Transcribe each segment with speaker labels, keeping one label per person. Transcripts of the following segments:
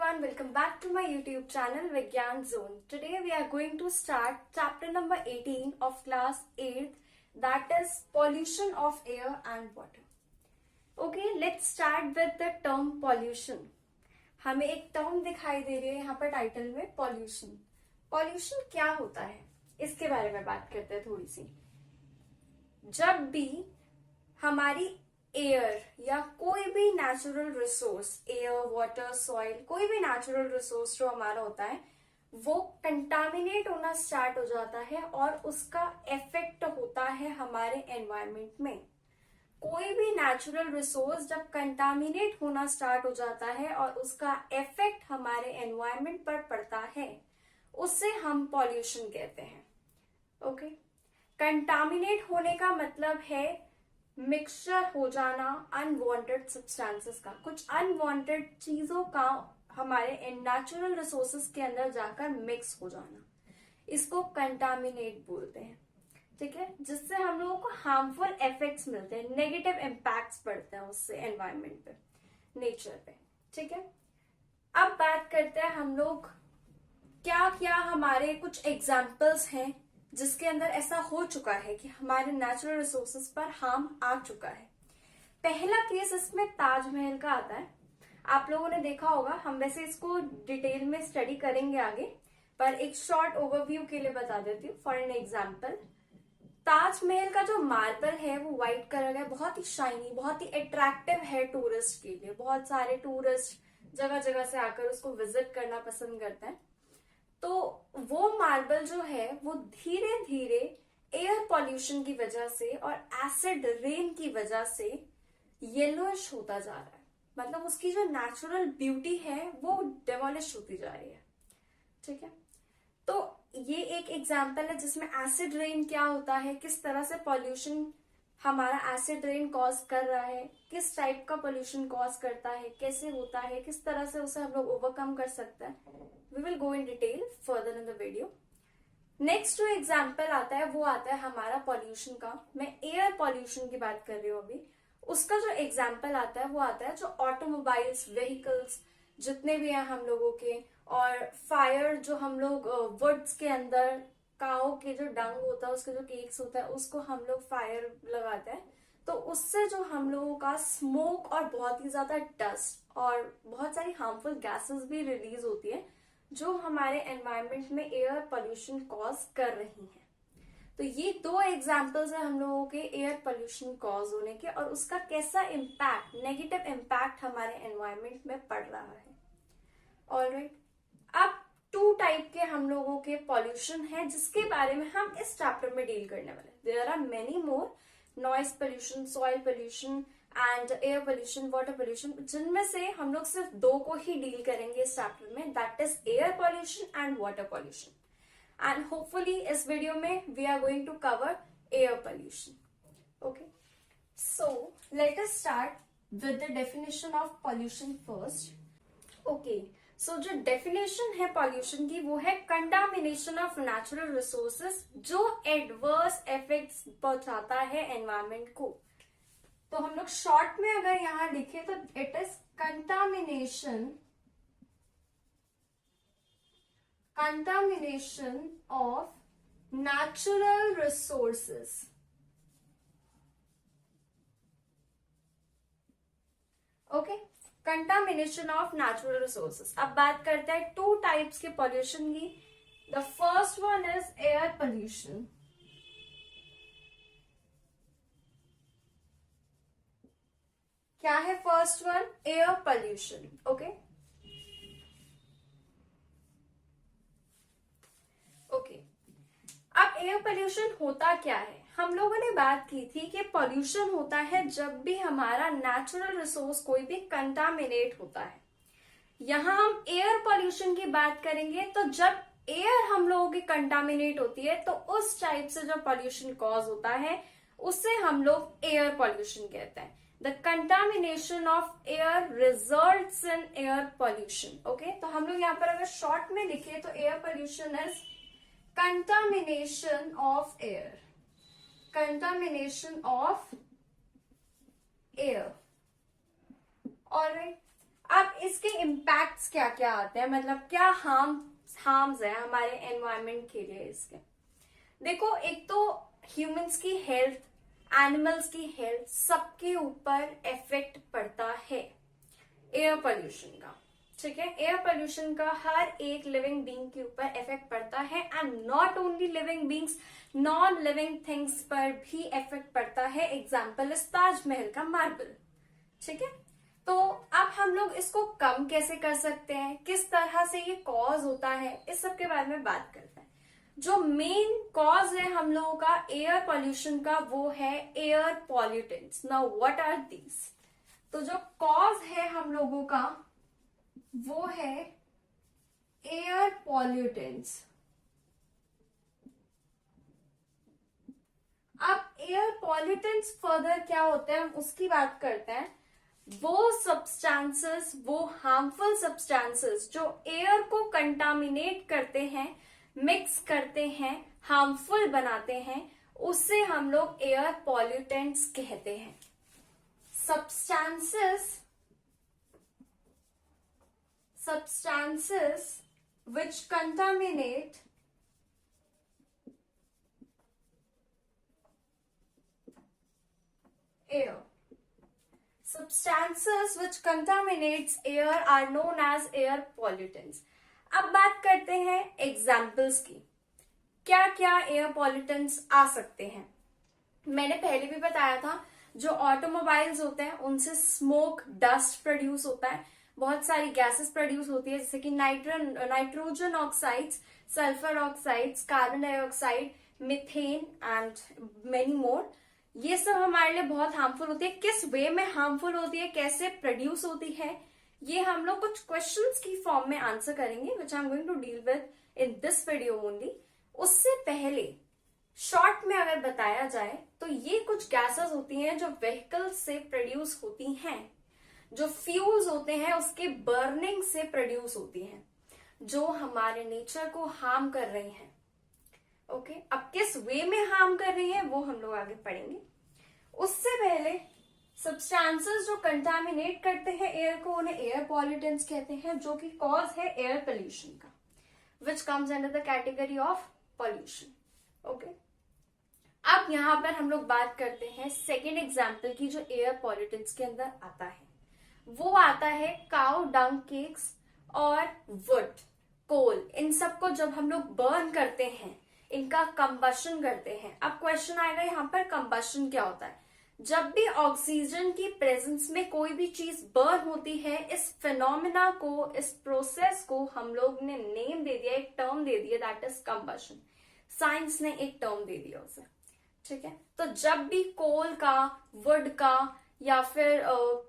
Speaker 1: everyone, welcome back to my YouTube channel Vigyan Zone. Today we are going to start chapter number 18 of class 8th, that is pollution of air and water. Okay, let's start with the term pollution. हमें एक term दिखाई दे रही है यहाँ पर title में pollution. Pollution क्या होता है इसके बारे में बात करते हैं थोड़ी सी. जब भी हमारी एयर या कोई भी natural resource, air, water, soil, कोई भी नेचुरल रिसोर्स जो हमारा होता है वो कंटामिनेट होना स्टार्ट हो जाता है और उसका इफेक्ट होता है हमारे एनवायरनमेंट में. कोई भी नेचुरल रिसोर्स जब कंटामिनेट होना स्टार्ट हो जाता है और उसका इफेक्ट हमारे एनवायरनमेंट पर पड़ता है, उससे हम पॉल्यूशन कहते हैं. ओके, कंटामिनेट होने का मतलब है मिक्सचर हो जाना अनवांटेड सब्सटेंसेस का, कुछ अनवांटेड चीजों का हमारे नेचुरल रिसोर्सेस के अंदर जाकर मिक्स हो जाना, इसको कंटामिनेट बोलते हैं. ठीक है, जिससे हम लोगों को हार्मफुल इफेक्ट्स मिलते हैं, नेगेटिव इम्पैक्ट्स पड़ते हैं उससे एनवायरनमेंट पे, नेचर पे. ठीक है, अब बात करते हैं हम लोग क्या क्या हमारे कुछ एग्जाम्पल्स हैं जिसके अंदर ऐसा हो चुका है कि हमारे नेचुरल रिसोर्सेज पर हार्म आ चुका है. पहला केस इसमें ताजमहल का आता है. आप लोगों ने देखा होगा, हम वैसे इसको डिटेल में स्टडी करेंगे आगे, पर एक शॉर्ट ओवरव्यू के लिए बता देती हूँ. फॉर एन एग्जाम्पल, ताजमहल का जो मार्बल है वो व्हाइट कलर है, बहुत ही शाइनी, बहुत ही अट्रैक्टिव है टूरिस्ट के लिए. बहुत सारे टूरिस्ट जगह जगह से आकर उसको विजिट करना पसंद करते हैं. तो वो मार्बल जो है वो धीरे धीरे एयर पॉल्यूशन की वजह से और एसिड रेन की वजह से येलोइश होता जा रहा है. मतलब उसकी जो नेचुरल ब्यूटी है वो डिमोलिश होती जा रही है. ठीक है, तो ये एक एग्जाम्पल है जिसमें एसिड रेन क्या होता है, किस तरह से पॉल्यूशन हमारा एसिड रेन कॉज कर रहा है, किस टाइप का पोल्यूशन कॉज करता है, कैसे होता है, किस तरह से उसे हम लोग ओवरकम कर सकते हैं. We will go in detail further in the video. Next जो एग्जाम्पल आता है वो आता है हमारा पॉल्यूशन का. मैं एयर पॉल्यूशन की बात कर रही हूँ अभी. उसका जो एग्जाम्पल आता है वो आता है जो ऑटोमोबाइल्स, व्हीकल्स जितने भी हैं हम लोगों के, और फायर जो हम लोग वुड्स के अंदर काओ के जो डंग होता है, उसके जो केक्स होता है, उसको हम लोग फायर लगाते हैं. तो उससे जो हम लोगों का स्मोक और बहुत ही ज्यादा डस्ट और बहुत सारी हार्मफुल गैसेस भी रिलीज होती है जो हमारे एनवायरनमेंट में एयर पोल्यूशन कॉज कर रही हैं. तो ये दो एग्जांपल्स हैं हम लोगों के एयर पोल्यूशन कॉज होने के और उसका कैसा इम्पैक्ट, नेगेटिव इम्पैक्ट हमारे एनवायरनमेंट में पड़ रहा है. ऑलराइट, अब टू टाइप के हम लोगों के पॉल्यूशन है जिसके बारे में हम इस चैप्टर में डील करने वाले. There are many more, noise pollution, soil pollution and air pollution, water pollution, जिनमें से हम लोग सिर्फ दो को ही डील करेंगे इस चैप्टर में, that is air pollution and water pollution. And hopefully इस वीडियो में we are going to cover air pollution. Okay, so let us start with the definition of pollution first. Okay, so जो definition है pollution की वो है contamination of natural resources जो adverse effects पहुंचाता है एनवायरनमेंट को. तो हम लोग शॉर्ट में अगर यहां लिखे तो it is contamination of natural resources. Okay, contamination of natural resources. अब बात करते हैं टू टाइप्स के पॉल्यूशन की. The first one is air pollution. क्या है first one? Air pollution. Okay, okay, अब एयर पॉल्यूशन होता क्या है? हम लोगों ने बात की थी कि पॉल्यूशन होता है जब भी हमारा नेचुरल रिसोर्स कोई भी कंटामिनेट होता है. यहां हम एयर पॉल्यूशन की बात करेंगे तो जब एयर हम लोगों की कंटामिनेट होती है तो उस टाइप से जो पॉल्यूशन कॉज होता है उससे हम लोग एयर पॉल्यूशन कहते हैं. The contamination of air results in air pollution. Okay, तो हम लोग यहाँ पर अगर शॉर्ट में लिखे तो air pollution is contamination of air. Contamination of air. Alright, अब इसके इम्पैक्ट्स क्या क्या आते हैं, मतलब क्या हार्म्स है हमारे एनवायरमेंट के लिए इसके। देखो, एक तो ह्यूमंस की हेल्थ, एनिमल्स की हेल्थ, सबके ऊपर इफेक्ट पड़ता है एयर पोल्यूशन का। ठीक है, एयर पोल्यूशन का हर एक लिविंग बीइंग के ऊपर इफेक्ट पड़ता है, and not only living beings, non living things पर भी इफेक्ट पड़ता है। एग्जाम्पल इस ताजमहल का मार्बल। ठीक है, तो अब हम लोग इसको कम कैसे कर सकते हैं, किस तरह से ये कॉज होता है, इस सब के बारे में बात करते हैं। जो मेन कॉज है हम लोगों का एयर पोल्यूशन का, वो है air pollutants. Now what are these? तो जो कॉज है हम लोगों का वो है एयर पॉल्यूटेंट्स। अब एयर पॉल्यूटेंट्स फर्दर क्या होते हैं हम उसकी बात करते हैं। वो सब्सटेंसेस, वो हार्मफुल सब्सटेंसेस जो एयर को कंटामिनेट करते हैं, मिक्स करते हैं, हार्मफुल बनाते हैं, उससे हम लोग एयर पॉल्यूटेंट्स कहते हैं। substances which contaminate air. Substances which contaminates air are known as air pollutants. अब बात करते हैं एग्जाम्पल्स की, क्या क्या एयर पॉल्यूटेंट्स आ सकते हैं। मैंने पहले भी बताया था, जो ऑटोमोबाइल्स होते हैं उनसे स्मोक, डस्ट प्रोड्यूस होता है, बहुत सारी गैसेस प्रोड्यूस होती है, जैसे कि nitrogen oxides, sulphur oxides, carbon dioxide, methane and many more. ये सब हमारे लिए बहुत हार्मफुल होती है। किस वे में हार्मफुल होती है, कैसे प्रोड्यूस होती है, ये हम लोग कुछ क्वेश्चंस की फॉर्म में आंसर करेंगे, which I am going to deal with in this video only. उससे पहले शॉर्ट में अगर बताया जाए तो ये कुछ गैसेस होती हैं जो व्हीकल्स से प्रोड्यूस होती हैं, जो फ्यूल्स होते हैं उसके बर्निंग से प्रोड्यूस होती हैं, जो हमारे नेचर को हार्म कर रही हैं। ओके, अब किस वे में हार्म कर रही है वो हम लोग आगे पढ़ेंगे। उससे पहले सब्सटेंसेस जो कंटामिनेट करते हैं एयर को, उन्हें एयर पॉल्यूटेंट्स कहते हैं, जो कि कॉज है एयर पोल्यूशन का, which comes under the category of pollution. Okay, अब यहां पर हम लोग बात करते हैं सेकेंड एग्जाम्पल की, जो एयर पॉल्यूटेंट्स के अंदर आता है। वो आता है काउ डंग केक्स और वुड, कोल। इन सबको जब हम लोग बर्न करते हैं, इनका कंबशन करते हैं। अब क्वेश्चन आएगा यहाँ पर, कंबशन क्या होता है? जब भी ऑक्सीजन की प्रेजेंस में कोई भी चीज बर्न होती है, इस फिनोमिना को, इस प्रोसेस को हम लोग ने नेम दे दिया, एक टर्म दे दिया, दैट इज कंबशन। साइंस ने एक टर्म दे दिया उसे। ठीक है, तो जब भी कोल का, वुड का या फिर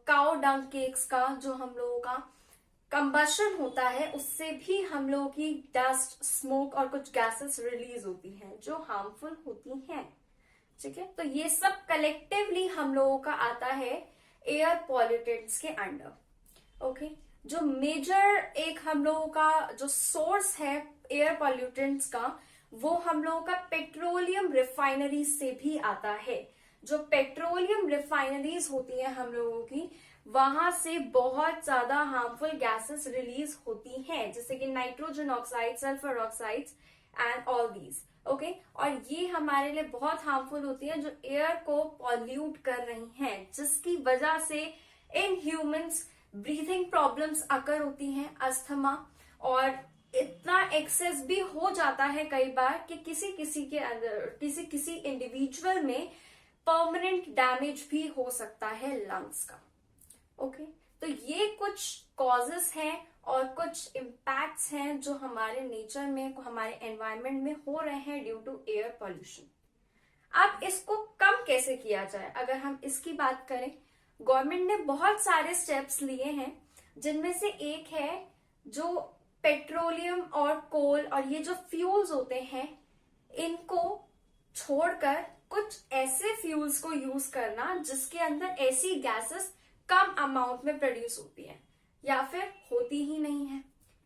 Speaker 1: काउ डंग केक्स का जो हम लोगों का कंबशन होता है, उससे भी हम लोगों की डस्ट, स्मोक और कुछ गैसेस रिलीज होती हैं जो हार्मफुल होती हैं। ठीक है, तो ये सब कलेक्टिवली हम लोगों का आता है एयर पॉल्यूटेंट्स के अंडर। ओके, जो मेजर एक हम लोगों का जो सोर्स है एयर पॉल्यूटेंट्स का, वो हम लोगों का पेट्रोलियम रिफाइनरीज से भी आता है। जो पेट्रोलियम रिफाइनरीज होती हैं हम लोगों की, वहां से बहुत ज्यादा हार्मफुल गैसेस रिलीज होती हैं, जैसे कि nitrogen oxide, sulphur oxides and all these. Okay, और ये हमारे लिए बहुत हार्मफुल होती हैं, जो एयर को पॉल्यूट कर रही हैं, जिसकी वजह से इन ह्यूमंस ब्रीथिंग प्रॉब्लम्स अकर होती हैं, अस्थमा, और इतना एक्सेस भी हो जाता है कई बार कि किसी के अंदर, किसी इंडिविजुअल में परमानेंट डैमेज भी हो सकता है लंग्स का। ओके, तो ये कुछ कॉजेस हैं और कुछ इम्पैक्ट्स हैं जो हमारे नेचर में, हमारे एनवायरनमेंट में हो रहे हैं ड्यू टू एयर पोल्यूशन। अब इसको कम कैसे किया जाए, अगर हम इसकी बात करें, गवर्नमेंट ने बहुत सारे स्टेप्स लिए हैं, जिनमें से एक है जो पेट्रोलियम और कोल और ये जो फ्यूल्स होते हैं, इनको छोड़कर कुछ ऐसे फ्यूल्स को यूज करना जिसके अंदर ऐसी गैसेस कम अमाउंट में प्रोड्यूस होती है या फिर होती ही नहीं है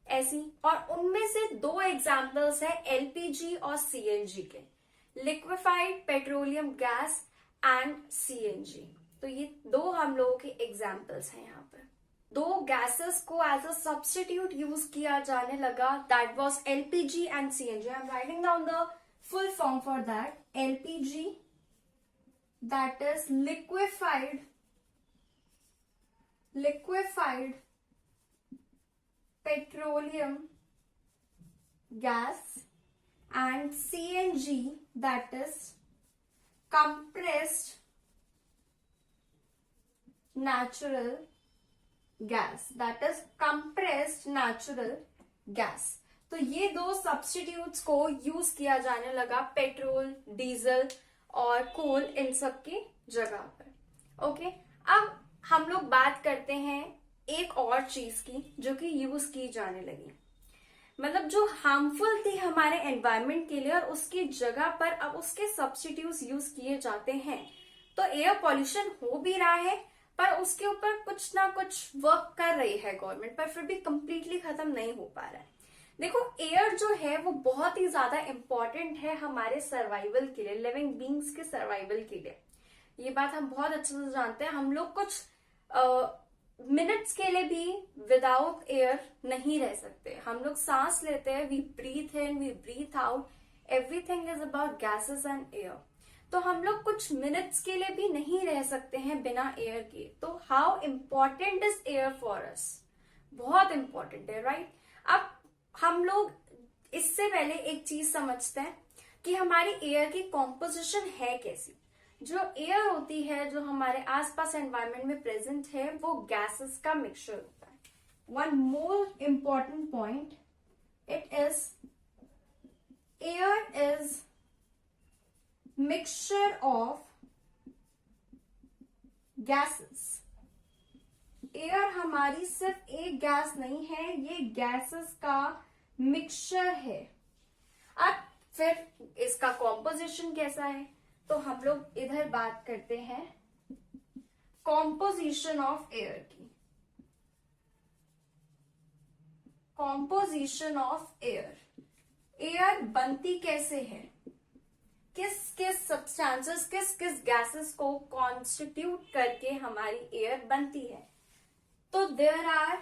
Speaker 1: ऐसी। और उनमें से दो एग्जाम्पल्स है एलपीजी और सीएनजी के, liquefied petroleum gas and CNG. तो ये दो हम लोगों के एग्जाम्पल्स हैं यहाँ पर, दो गैसेस को एज अ सब्स्टिट्यूट यूज किया जाने लगा, that was LPG and CNG. I am writing down the full form for that. LPG, that is liquefied petroleum gas, and CNG, that is compressed natural gas. तो ये दो substitutes को use किया जाने लगा पेट्रोल, डीजल और कोल इन सब की जगह पर. ओके, अब हम लोग बात करते हैं एक और चीज की जो कि यूज की जाने लगी, मतलब जो हार्मफुल थी हमारे एनवायरनमेंट के लिए, और उसकी जगह पर अब उसके सब्स्टिट्यूट्स यूज किए जाते हैं. तो एयर पॉल्यूशन हो भी रहा है, पर उसके ऊपर कुछ ना कुछ वर्क कर रही है गवर्नमेंट, पर फिर भी कंप्लीटली खत्म नहीं हो पा रहा है. देखो, एयर जो है वो बहुत ही ज्यादा इंपॉर्टेंट है हमारे सर्वाइवल के लिए, लिविंग बींग्स के सर्वाइवल के लिए. ये बात हम बहुत अच्छे से जानते हैं. हम लोग कुछ मिनट्स के लिए भी विदाउट एयर नहीं रह सकते. हम लोग सांस लेते हैं, we breathe in, we breathe out, everything is about gases and air. तो हम लोग कुछ मिनट्स के लिए भी नहीं रह सकते हैं बिना एयर के. तो how important is air for us? बहुत इंपॉर्टेंट है, राइट? अब हम लोग इससे पहले एक चीज समझते हैं कि हमारी एयर की कॉम्पोजिशन है कैसी. जो एयर होती है, जो हमारे आसपास एनवायरनमेंट में प्रेजेंट है, वो गैसेस का मिक्सचर होता है. One more important point, it is air is mixture of gases. Air हमारी सिर्फ एक गैस नहीं है, ये गैसेस का मिक्सचर है. अब फिर इसका कॉम्पोजिशन कैसा है, तो हम लोग इधर बात करते हैं कॉम्पोजिशन ऑफ एयर की. कॉम्पोजिशन ऑफ एयर, एयर बनती कैसे है, किस किस सब्सटेंसेस, किस किस गैसेस को कॉन्स्टिट्यूट करके हमारी एयर बनती है. तो देयर आर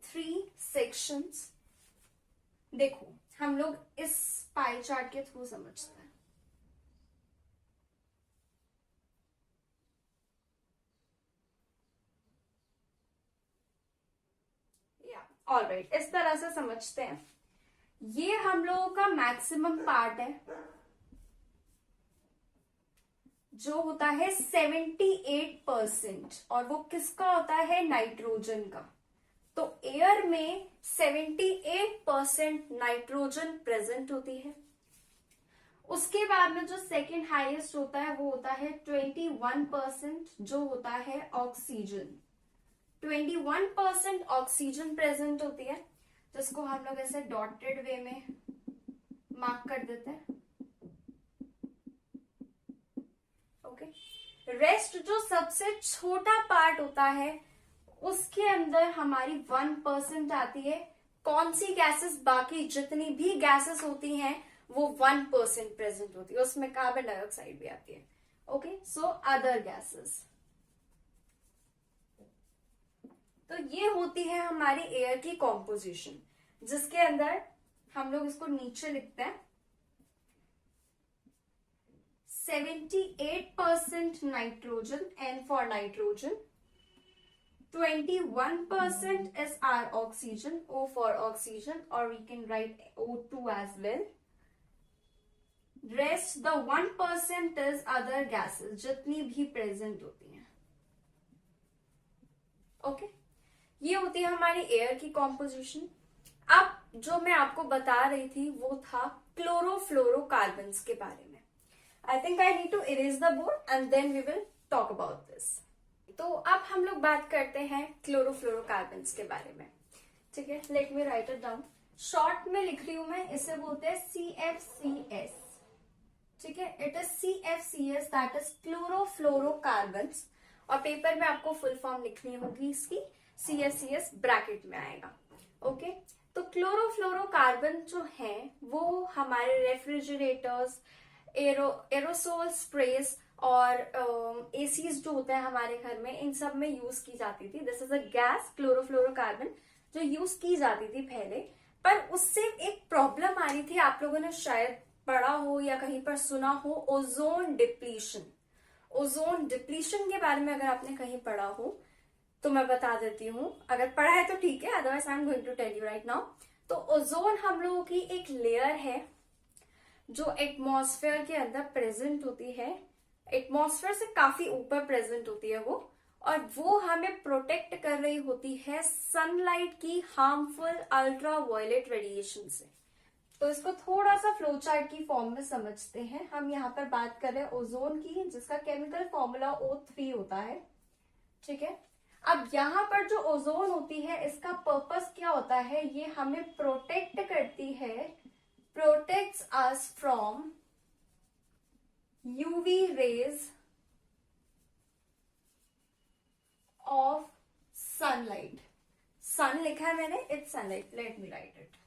Speaker 1: 3 सेक्शंस. देखो, हम लोग इस पाई चार्ट के थ्रू समझते हैं. ऑलराइट, इस तरह से समझते हैं. ये हम लोगों का मैक्सिमम पार्ट है, जो होता है 78%, और वो किसका होता है? नाइट्रोजन का. तो एयर में 78% नाइट्रोजन प्रेजेंट होती है. उसके बाद में जो सेकंड हाईएस्ट होता है वो होता है 21%, जो होता है ऑक्सीजन. 21% ऑक्सीजन प्रेजेंट होती है, जिसको हम लोग ऐसे डॉटेड वे में मार्क कर देते हैं. ओके, रेस्ट जो सबसे छोटा पार्ट होता है, उसके अंदर हमारी 1% आती है. कौन सी गैसेस? बाकी जितनी भी गैसेस होती हैं वो 1% प्रेजेंट होती है, उसमें कार्बन डाइऑक्साइड भी आती है. Okay, so other gases. तो ये होती है हमारी एयर की कॉम्पोजिशन, जिसके अंदर हम लोग इसको नीचे लिखते हैं 78% nitrogen, N for nitrogen, 21% is our oxygen, O for oxygen, or we can write O2 as well. Rest the 1% is other gases, जितनी भी प्रेजेंट होती हैं. ओके, ये होती है हमारी एयर की कॉम्पोजिशन. अब जो मैं आपको बता रही थी वो था क्लोरोफ्लोरोकार्बन्स के बारे में. I think I need to erase the board and then we will talk about this. तो अब हम लोग बात करते हैं क्लोरोफ्लोरोकार्बन्स के बारे में. ठीक है, let me right it down. Short में लिख रही हूं मैं, इसे बोलते हैं CFCS. ठीक है, it is CFCS, that is chlorofluorocarbons. और पेपर में आपको फुल फॉर्म लिखनी होगी इसकी, CFCS ब्रैकेट में आएगा. ओके, तो क्लोरोफ्लोरोकार्बन जो है वो हमारे रेफ्रिजरेटर्स, एरोसोल स्प्रेस और एसीज जो होते हैं हमारे घर में, इन सब में यूज की जाती थी। This is a gas, chlorofluorocarbon, जो यूज की जाती थी पहले। पर उससे एक प्रॉब्लम आ रही थी, आप लोगों ने शायद पढ़ा हो या कहीं पर सुना हो, ओजोन डिप्लीशन। ओजोन डिप्लीशन के बारे में अगर आपने कहीं पढ़ा हो तो मैं बता देती हूँ, अगर पढ़ा है तो ठीक है, otherwise I am going to tell you right now. तो ओजोन हम लोगों की एक लेयर है जो एटमॉस्फेयर के अंदर प्रेजेंट होती है, एटमॉस्फेयर से काफी ऊपर प्रेजेंट होती है वो, और वो हमें प्रोटेक्ट कर रही होती है सनलाइट की हार्मफुल अल्ट्रा वायलेट रेडिएशन से। तो इसको थोड़ा सा फ्लो चार्ट की फॉर्म में समझते हैं। हम यहाँ पर बात कर रहे हैं ओजोन की, जिसका केमिकल फॉर्मूला O3 होता है, ठीक है। अब यहाँ पर जो ओजोन होती है, इसका पर्पस क्या होता है, ये हमें प्रोटेक्ट करती है, protects us from UV rays of sunlight। सन लिखा है मैंने, it's sunlight, let me right it.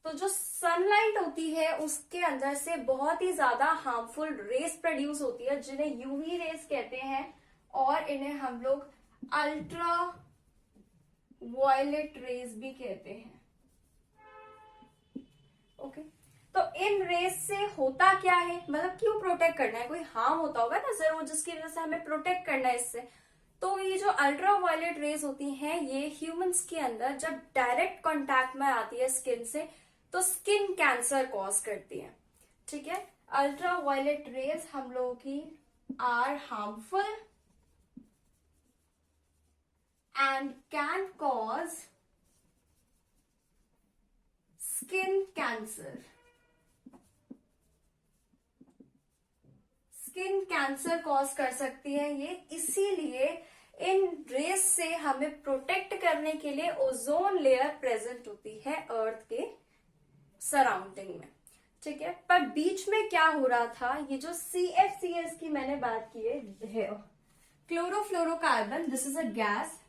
Speaker 1: तो जो सनलाइट होती है उसके अंदर से बहुत ही ज्यादा हार्मफुल रेस प्रोड्यूस होती है, जिन्हें यूवी रेस कहते हैं, और इन्हें हम लोग अल्ट्रा वायलेट रेस भी कहते हैं। ओके, तो इन रेस से होता क्या है, मतलब क्यों प्रोटेक्ट करना है, कोई हार्म होता होगा ना जरूर, जिसकी वजह से हमें प्रोटेक्ट करना है इससे। तो ये जो अल्ट्रा वायलेट रेस होती हैं, ये ह्यूमंस के अंदर जब डायरेक्ट कांटेक्ट में आती है स्किन से, तो स्किन कैंसर कॉज करती है, ठीक है। अल्ट्रा वायलेट रेस हम लोगों की are harmful and can cause skin cancer. Skin cancer cause कर सकती है ये, इसीलिए इन रेस से हमें प्रोटेक्ट करने के लिए ओजोन लेयर प्रेजेंट होती है अर्थ के सराउंडिंग में, ठीक है। पर बीच में क्या हो रहा था, ये जो CFCs की मैंने बात की है, chlorofluorocarbon, this is a gas,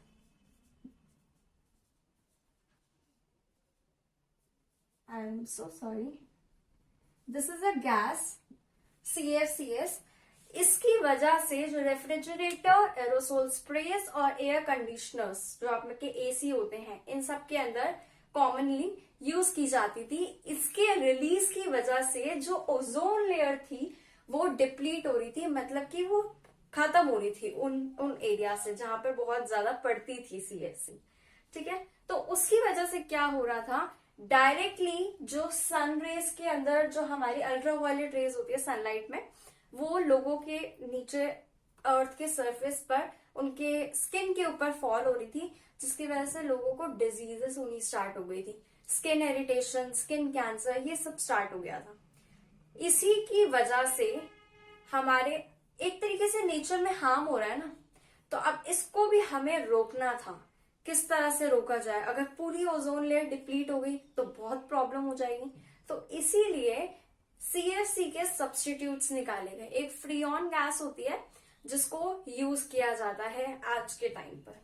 Speaker 1: I am so sorry, this is a gas CFCs। इसकी वजह से जो रेफ्रिजरेटर, एरोसोल स्प्रेस और एयर कंडीशनर्स जो आप में के AC होते हैं, इन सब के अंदर कॉमनली यूज की जाती थी। इसके रिलीज की वजह से जो ओजोन लेयर थी वो डिप्लीट हो रही थी, मतलब कि वो खत्म हो रही थी उन एरिया से जहां पर बहुत ज्यादा पड़ती थी CFC, ठीक है। तो उसकी वजह से क्या हो रहा था, डायरेक्टली जो सन रेस के अंदर जो हमारी अल्ट्रा वायलेट रेज होती है सनलाइट में, वो लोगों के नीचे अर्थ के सरफेस पर उनके स्किन के ऊपर फॉल हो रही थी, जिसकी वजह से लोगों को डिजीजेस होनी स्टार्ट हो गई थी, स्किन इरिटेशन, स्किन कैंसर, ये सब स्टार्ट हो गया था। इसी की वजह से हमारे एक तरीके से नेचर में हार्म हो रहा है ना, तो अब इसको भी हमें रोकना था। किस तरह से रोका जाए, अगर पूरी ओजोन लेयर डिप्लीट हो गई तो बहुत प्रॉब्लम हो जाएगी। तो इसीलिए CFC के सब्स्टिट्यूट्स निकाले गए। एक फ्रीऑन गैस होती है जिसको यूज किया जाता है आज के टाइम पर,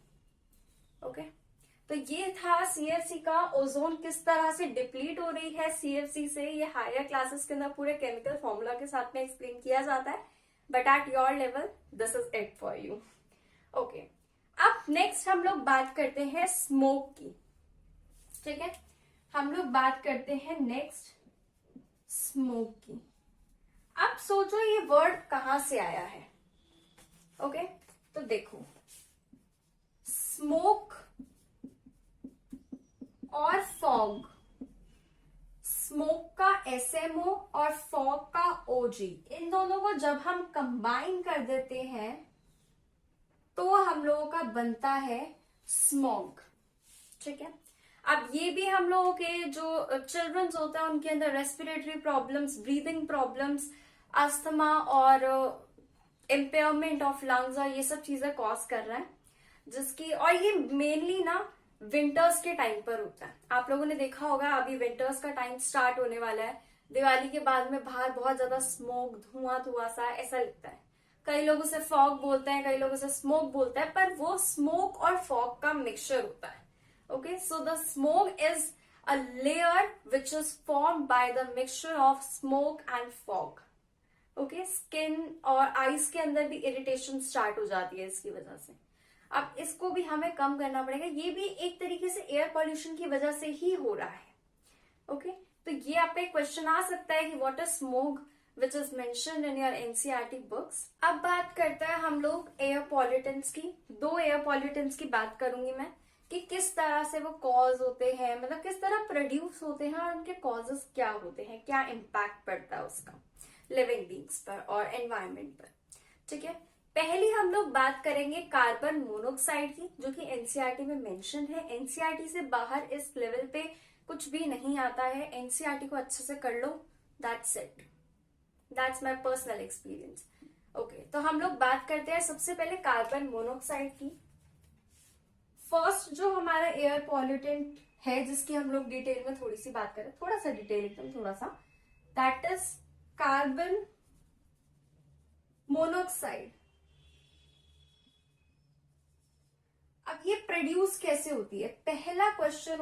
Speaker 1: ओके। तो ये था CFC का, ओजोन किस तरह से डिप्लीट हो रही है CFC से, ये हायर क्लासेस के अंदर पूरे केमिकल फॉर्मूला के साथ में एक्सप्लेन किया जाता है, but at your level this is it for you, okay. अब नेक्स्ट हम लोग बात करते हैं स्मोक की, ठीक है। हम लोग बात करते हैं नेक्स्ट स्मोक की। अब सोचो ये वर्ड कहां से आया है, ओके। तो देखो, स्मोक और फॉग, स्मोक का SMO और फॉग का OG, इन दोनों को जब हम कंबाइन कर देते हैं तो हम लोगों का बनता है स्मॉग, ठीक है। अब ये भी हम लोगों के जो चिल्ड्रंस होता है उनके अंदर respiratory problems, breathing problems, asthma और इम्पेयरमेंट ऑफ लंग्स और ये सब चीजें कॉज कर रहा है, जिसकी, और ये मेनली ना विंटर्स के टाइम पर होता है। आप लोगों ने देखा होगा अभी विंटर्स का टाइम स्टार्ट होने वाला है, दिवाली के बाद में बाहर बहुत ज्यादा स्मोक, धुआं धुआं सा ऐसा लगता है। कई लोग उसे फॉग बोलते हैं, कई लोग उसे स्मोक बोलते हैं, पर वो स्मोक और फॉग का मिक्सचर होता है, okay. So the smoke is a layer which is formed by the mixture of smoke and fog, okay, skin और आईज के अंदर भी इरिटेशन स्टार्ट हो जाती है इसकी वजह से। अब इसको भी हमें कम करना पड़ेगा, ये भी एक तरीके से एयर पॉल्यूशन की वजह से ही हो रहा है। ओके, तो ये आपका एक क्वेश्चन आ सकता है कि what is smog which is mentioned in your NCERT books. अब बात करते हैं हम लोग एयर पॉल्यूटेंट्स की। 2 एयर पॉल्यूटेंट्स की बात करूंगी मैं कि किस तरह से वो कॉज होते हैं, मतलब किस तरह प्रोड्यूस होते हैं और उनके कॉजेस क्या होते हैं, क्या इम्पैक्ट पड़ता है उसका लिविंग बींग्स पर और एनवायरमेंट पर। ठीक है, पहली हम लोग बात करेंगे कार्बन मोनोऑक्साइड की, जो कि एनसीईआरटी में मेंशन है। एनसीईआरटी से बाहर इस लेवल पे कुछ भी नहीं आता है, एनसीईआरटी को अच्छे से कर लो, that's it, that's my personal experience. Okay, तो हम लोग बात करते हैं सबसे पहले कार्बन मोनोऑक्साइड की। फर्स्ट जो हमारा एयर पॉल्यूटेंट है जिसकी हम लोग डिटेल में थोड़ी सी बात करें, थोड़ा सा डिटेल एकदम थोड़ा सा, दैट इज कार्बन मोनोऑक्साइड। अब ये प्रोड्यूस कैसे होती है, पहला क्वेश्चन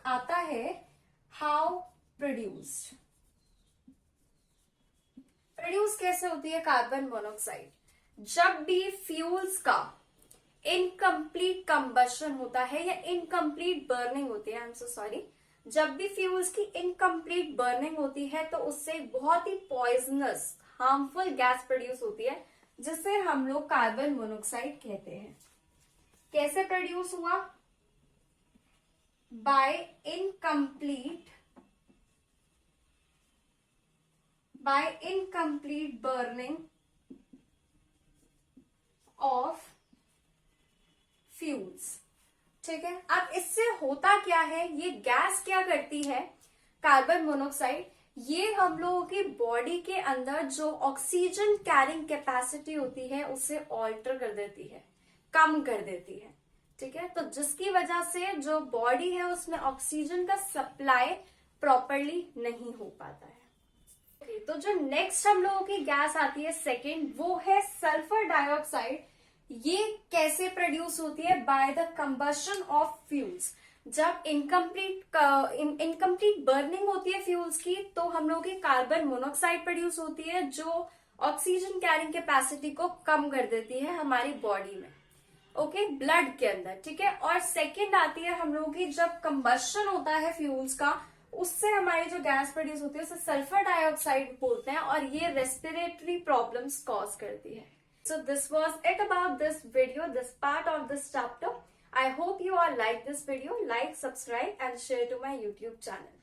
Speaker 1: आता है हाउ प्रोड्यूस्ड। प्रोड्यूस कैसे होती है कार्बन मोनोऑक्साइड? जब भी फ्यूल्स का इनकम्प्लीट कंबशन होता है या इनकम्प्लीट बर्निंग होती है, आई एम सो सॉरी, जब भी फ्यूल्स की इनकम्प्लीट बर्निंग होती है तो उससे बहुत ही पॉइजनस हार्मफुल गैस प्रोड्यूस होती है जिसे हम लोग कार्बन मोनोऑक्साइड कहते हैं। कैसे प्रोड्यूस हुआ? By incomplete burning of fuels. ठीक है, अब इससे होता क्या है, ये गैस क्या करती है कार्बन मोनोऑक्साइड, ये हम लोगों की बॉडी के अंदर जो ऑक्सीजन कैरिंग कैपेसिटी होती है उसे ऑल्टर कर देती है, कम कर देती है। ठीक है, तो जिसकी वजह से जो बॉडी है उसमें ऑक्सीजन का सप्लाई प्रॉपरली नहीं हो पाता है। तो जो नेक्स्ट हम लोगों की गैस आती है सेकेंड, वो है सल्फर डाइऑक्साइड। ये कैसे प्रोड्यूस होती है? By the combustion of fuels. जब इनकम्प्लीट बर्निंग होती है फ्यूल्स की तो हम लोगों की कार्बन मोनोऑक्साइड प्रोड्यूस होती है जो ऑक्सीजन कैरिंग कैपेसिटी को कम कर देती है हमारी बॉडी में, ओके, ब्लड के अंदर। ठीक है, और सेकेंड आती है हम लोगों की जब कंबशन होता है फ्यूल्स का, उससे हमारी जो गैस प्रोड्यूस होती है उसे सल्फर डाइऑक्साइड बोलते हैं और ये रेस्पिरेटरी प्रॉब्लम्स कॉज करती है। So this was it about this video, this part of this chapter. I hope you all like this video. Like, subscribe and share to my YouTube channel.